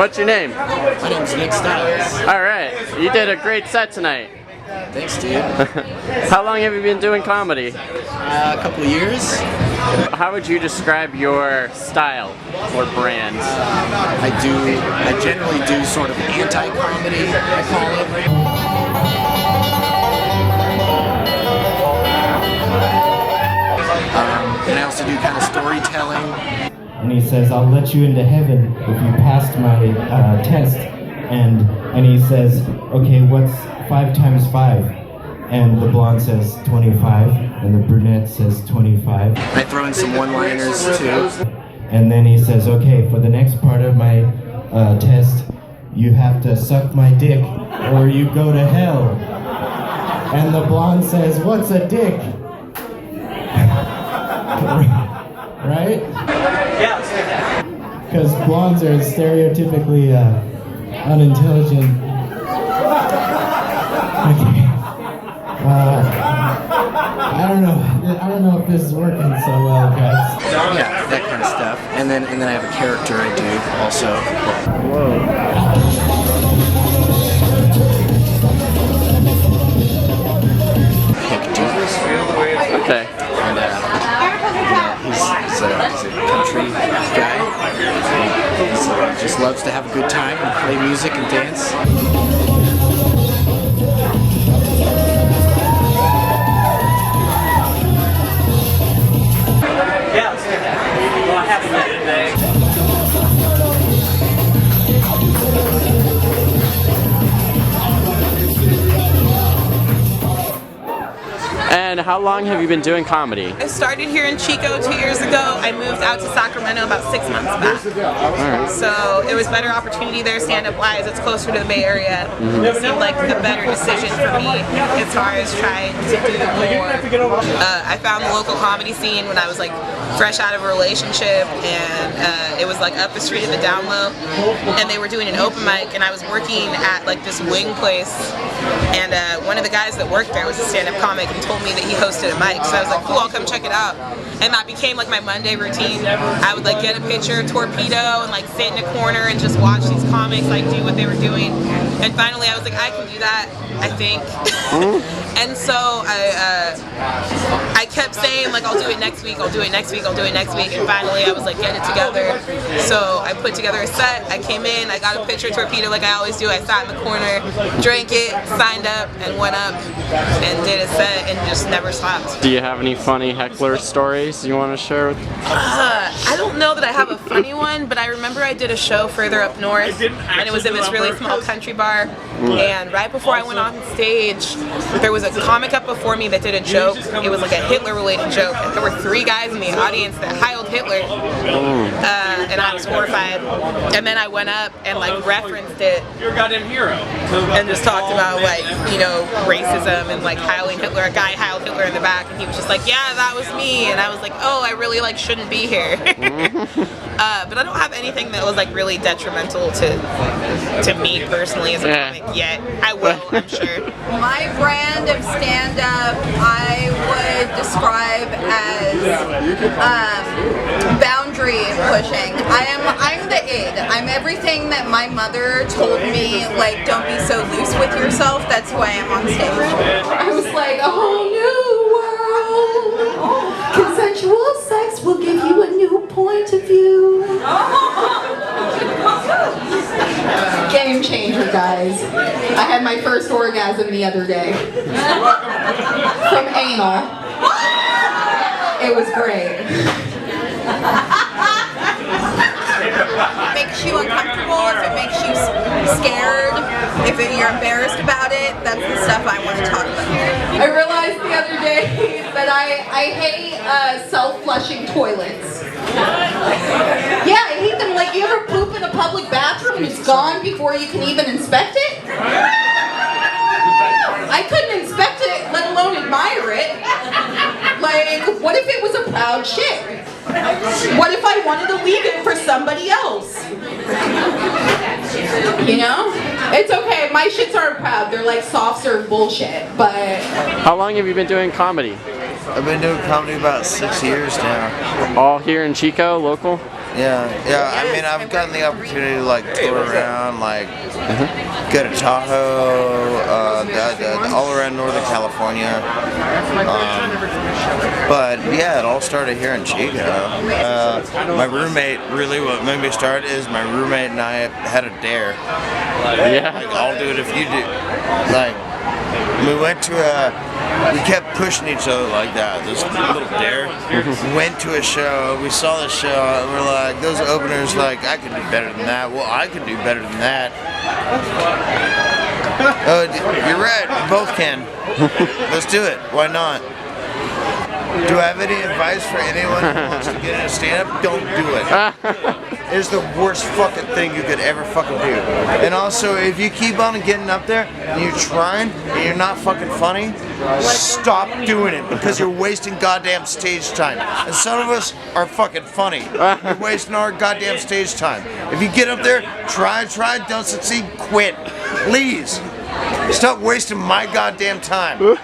What's your name? My name's Nick Styles. Alright, you did a great set tonight. Thanks, dude. How long have you been doing comedy? A couple years. How would you describe your style or brand? I generally do sort of anti-comedy, I call it. And I also do kind of storytelling. And he says, I'll let you into heaven if you passed my test. And he says, okay, what's 5 times 5? And the blonde says 25, and the brunette says 25. I throw in some one-liners too. And then he says, okay, for the next part of my test, you have to suck my dick or you go to hell. And the blonde says, what's a dick? Right? Because blondes are stereotypically unintelligent. Okay. I don't know if this is working so well, guys. Yeah, that kind of stuff. And then I have a character I do also. Whoa. Okay. And he's a country guy. He just loves to have a good time and play music and dance. And how long have you been doing comedy? I started here in Chico 2 years ago. I moved out to Sacramento about 6 months back. Alright. So it was better opportunity there stand-up wise. It's closer to the Bay Area. It seemed like the better decision for me as far as trying to do more. I found the local comedy scene when I was like fresh out of a relationship, and it was like up the street at the Down Low, and they were doing an open mic, and I was working at like this wing place, and one of the guys that worked there was a stand-up comic and told me that he hosted a mic, so I was like, cool, I'll come check it out. And that became like my Monday routine. I would like get a picture of Torpedo and like sit in a corner and just watch these comics like do what they were doing. And finally I was like, I can do that, I think. And so I kept saying like, I'll do it next week, I'll do it next week, I'll do it next week, and finally I was like, get it together. So I put together a set, I came in, I got a picture of Torpedo like I always do, I sat in the corner, drank it, signed up, and went up and did a set and just never stopped. Do you have any funny heckler stories you want to share with? I don't know that I have a funny one, but I remember I did a show further up north, and it was in this really small country bar, and right before I went on stage, there was a comic up before me that did a joke. It was like a Hitler-related joke, and there were 3 guys in the audience that hailed Hitler, and I was horrified. And then I went up and like referenced it. You're a goddamn hero. And just talked about like, you know, racism and like hailing Hitler. A guy hailed Hitler in the back, and he was just like, yeah, that was me. And I was like, oh, I really like shouldn't be here. But I don't have anything that was like really detrimental to me personally as a comic yet. I will, I'm sure. My brand of stand-up I would describe as boundary pushing. I'm the id. I'm everything that my mother told me, like, don't be so loose with yourself. That's why I'm on stage. I was like, a whole new world. Consensual sex will give you a new point of view. Game changer, guys. I had my first orgasm the other day. From anal. It was great. Makes you uncomfortable, if it makes you scared, if you're embarrassed about it, that's the stuff I want to talk about. I realized the other day that I hate self-flushing toilets. Yeah, I hate them. Like, you ever poop in a public bathroom and it's gone before you can even inspect it? I couldn't inspect it, let alone admire it. Like, what if it was a proud shit? What if I wanted to leave it for somebody else? You know? It's okay, my shits aren't proud. They're like soft serve bullshit, but... How long have you been doing comedy? I've been doing comedy about 6 years now. All here in Chico, local? Yeah. I mean, I've gotten the opportunity to like tour around, like go to Tahoe, all around Northern California. But yeah, it all started here in Chico. My roommate, really what made me start is my roommate and I had a dare. Yeah. Like, I'll do it if you do. Like, we went to we kept pushing each other like that, this little dare. We went to a show, we saw the show, and we're like, those openers, like, I could do better than that. Well, I could do better than that. Oh, you're right, we both can. Let's do it, why not? Do I have any advice for anyone who wants to get into stand-up? Don't do it. It's the worst fucking thing you could ever fucking do. And also, if you keep on getting up there and you're trying and you're not fucking funny, stop doing it because you're wasting goddamn stage time. And some of us are fucking funny. You're wasting our goddamn stage time. If you get up there, try, don't succeed, quit. Please. Stop wasting my goddamn time.